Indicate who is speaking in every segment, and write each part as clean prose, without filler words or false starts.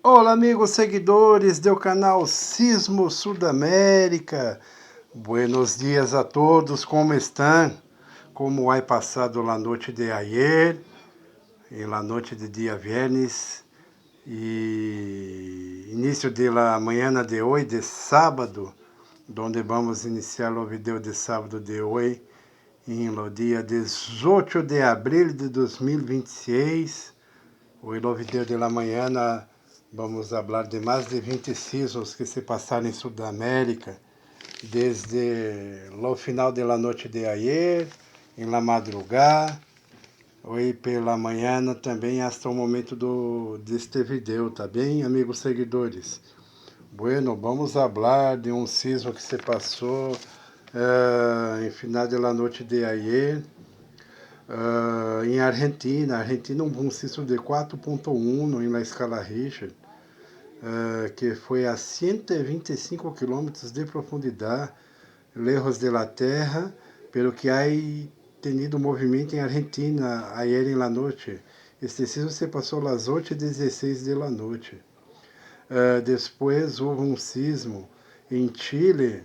Speaker 1: Olá, amigos seguidores do canal Sismo Sudamérica. Buenos dias a todos, como estão? Como ha passado a noite de ayer e a noite de dia viernes e início da manhã de hoje, de sábado, onde vamos iniciar o vídeo de sábado de hoje, no dia 18 de abril de 2026. Hoje no vídeo de la manhã vamos falar de mais de 20 sismos que se passaram em Sudamérica, desde o final da noite de ayer, em la madrugada, hoje pela manhã também, até o momento deste vídeo, tá bem, amigos seguidores? Bueno, vamos falar de um sismo que se passou em final da noite de ayer, em Argentina. Argentina, um sismo de 4.1 em la escala Richter, que foi a 125 quilômetros de profundidade, lejos de la Terra, pelo que há tenido movimento em Argentina ayer em la noite. Este sismo se passou às 8h16 da noite. Depois houve um sismo em Chile,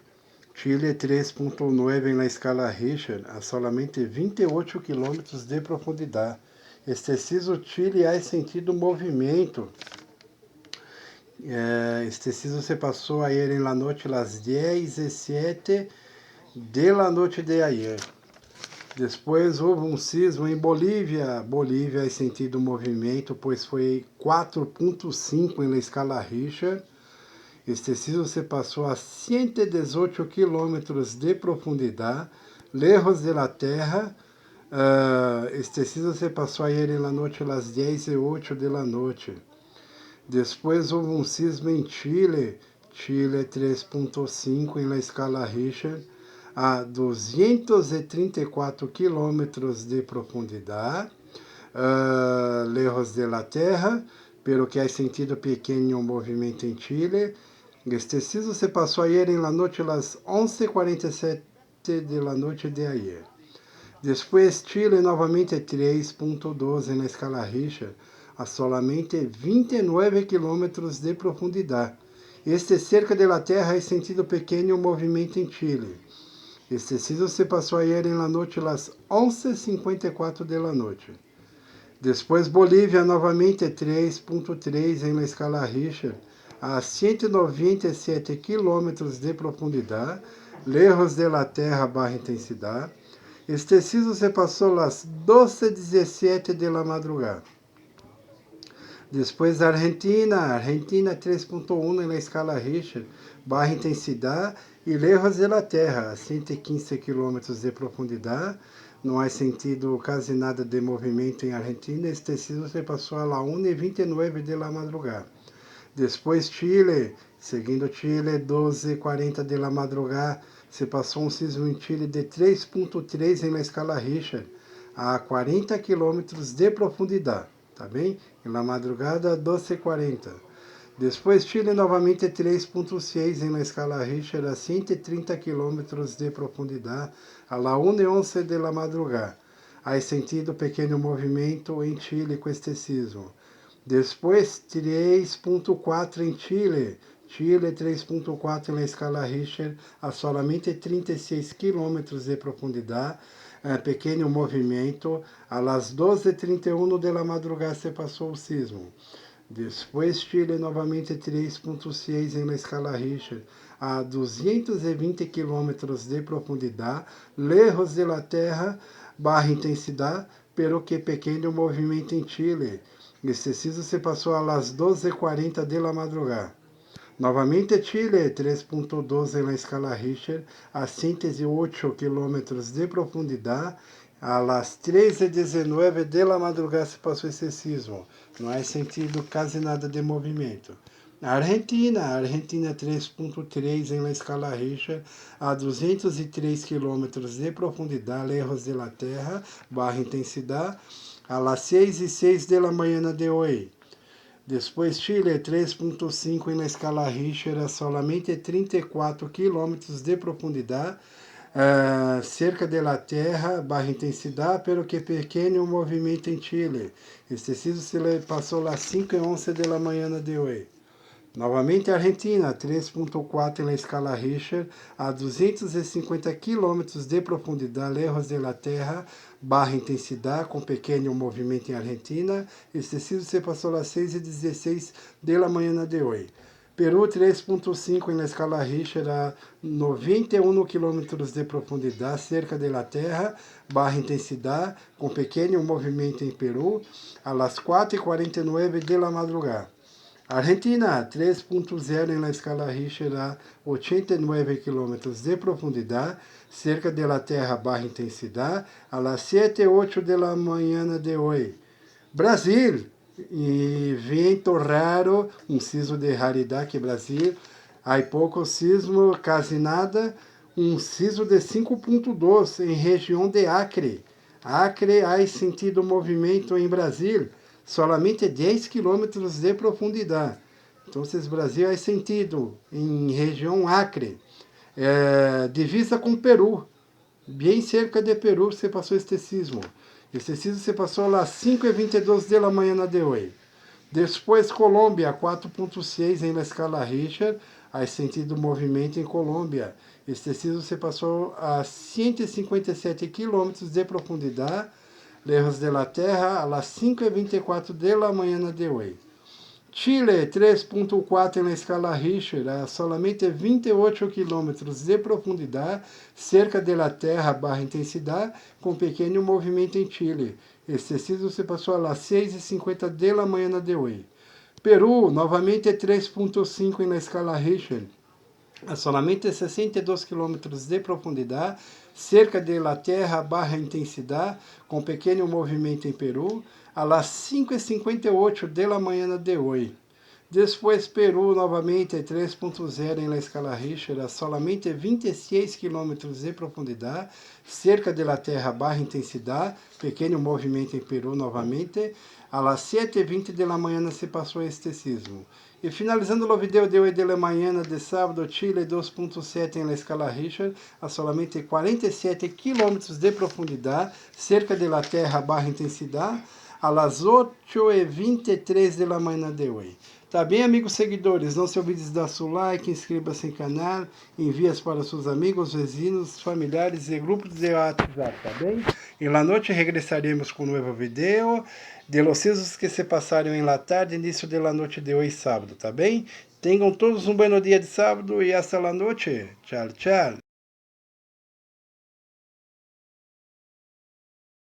Speaker 1: Chile 3.9 em la escala Richter, a solamente 28 quilômetros de profundidade. Este sismo Chile há sentido movimento. Este sismo se passou ayer em la noite, às 10h07 de la noite de ayer. Depois houve um sismo em Bolívia. Bolívia em sentido movimento, pois foi 4.5 em la escala Richter. Este sismo se passou a 118 quilômetros de profundidade, lejos de la Terra. Este sismo se passou ayer em la noite, às 10h08 de la noite. Depois houve um sismo em Chile, Chile 3.5 em la escala Richter, a 234 quilômetros de profundidade, lejos de la Terra, pelo que há sentido pequeno movimento em Chile. Este sismo se passou ayer em la noite, às 11h47 de la noite de ayer. Depois Chile novamente 3.12 na escala Richter, a solamente 29 quilômetros de profundidade. Este cerca de la Terra é sentido pequeno movimento em Chile. Este sismo se passou ayer em la noite, às 11h54 de la noite. Depois Bolívia novamente 3.3 em la escala Richter, a 197 quilômetros de profundidade, lejos de la Terra barra intensidade. Este sismo se passou às 12h17 de la madrugada. Depois Argentina 3.1 na escala Richter, barra intensidade e lejos de la Terra, a 115 quilômetros de profundidade. Não há sentido quase nada de movimento em Argentina. Este sismo se passou às 1h29 de la madrugada. Depois Chile, seguindo Chile, 12h40 de la madrugada, se passou um sismo em Chile de 3.3 em la escala Richter, a 40 quilômetros de profundidade, tá bem? Em la madrugada, 12h40. Depois Chile novamente 3.6 em la escala Richter, a 130 quilômetros de profundidade, a la 1h11 de la madrugada. Há sentido pequeno movimento em Chile com este sismo. Depois 3.4 em Chile, Chile 3.4 na escala Richter, a solamente 36 quilômetros de profundidade, pequeno movimento, a las 12h31 de la madrugada se passou o sismo. Depois Chile novamente 3.6 em la escala Richter, a 220 quilômetros de profundidade, lejos de la Terra, barra intensidade, pero que pequeno movimento em Chile. Este sismo se passou às 12h40 de la madrugada. Novamente Chile, 3.12 na escala Richter, a 108 quilômetros de profundidade, às 13h19 de la madrugada se passou esse sismo. Não há sentido quase nada de movimento. Argentina 3.3 em la escala Richter, a 203 quilômetros de profundidade, lejos de la Terra, barra intensidade, às 6h06 de la manhã de hoje. Depois Chile 3.5 em la escala Richter, a solamente 34 quilômetros de profundidade, cerca de la Terra, baja intensidad, pero que pequeño movimento em Chile. Este sismo se le passou às 5:11 da manhã de hoje. Novamente Argentina, 3.4 na escala Richter, a 250 km de profundidade, lejos de la Terra, baja intensidade, com pequeno movimento em Argentina. Este sismo se passou às 6:16 da manhã de hoje. Peru, 3.5 na escala Richter, a 91 km de profundidade, cerca de la Terra, baja intensidade, com pequeno movimento em Peru, às 4:49 da madrugada. Argentina, 3.0 na escala Richter, a 89 km de profundidade, cerca de la Terra, baja intensidade, às 7:08 da manhã de hoje. Brasil, evento raro, sismo de raridade que Brasil, há pouco sismo, quase nada, sismo de 5.2 em região de Acre. Acre, há sentido movimento em Brasil, solamente 10 quilômetros de profundidade. Então, Brasil há sentido em região Acre, divisa com Peru, bem cerca de Peru se passou este sismo. Este sismo se passou às 5:22 da manhã de hoje. Depois, Colômbia, 4.6 em la escala Richter, há sentido movimento em Colômbia. Este sismo se passou a 157 km de profundidade, lejos de la Terra, às 5:24 da manhã de hoje. Chile, 3.4 na escala Richter, a solamente 28 km de profundidade, cerca de la Terra, baja intensidade, com pequeno movimento em Chile. Este sismo se passou às 6:50 da manhã de hoje. Peru, novamente 3.5 na escala Richter, a solamente 62 km de profundidade, cerca de la Terra, baja intensidade, com pequeno movimento em Peru, às 5:58 da manhã de hoje. Depois, Peru, novamente 3.0 em la escala Richter, a solamente 26 km de profundidade, cerca de la Terra, baja intensidade, pequeno movimento em Peru novamente, às 7:20 da manhã se passou este sismo. E finalizando o vídeo de hoje de manhã de sábado, Chile 2.7 em la escala Richter, a solamente 47 km de profundidade, cerca de la Terra, baja intensidade, às 8:23 da manhã de hoje. Tá bem, amigos seguidores? Não se olvide de dar seu like, inscreva-se no canal, envie para seus amigos, vizinhos, familiares e grupos de WhatsApp, tá bem? E na noite regressaremos com um novo vídeo de los sismos que se passaram em la tarde, início de la noite de hoje, sábado, tá bem? Tenham todos um bom dia de sábado e hasta la noite. Tchau, tchau.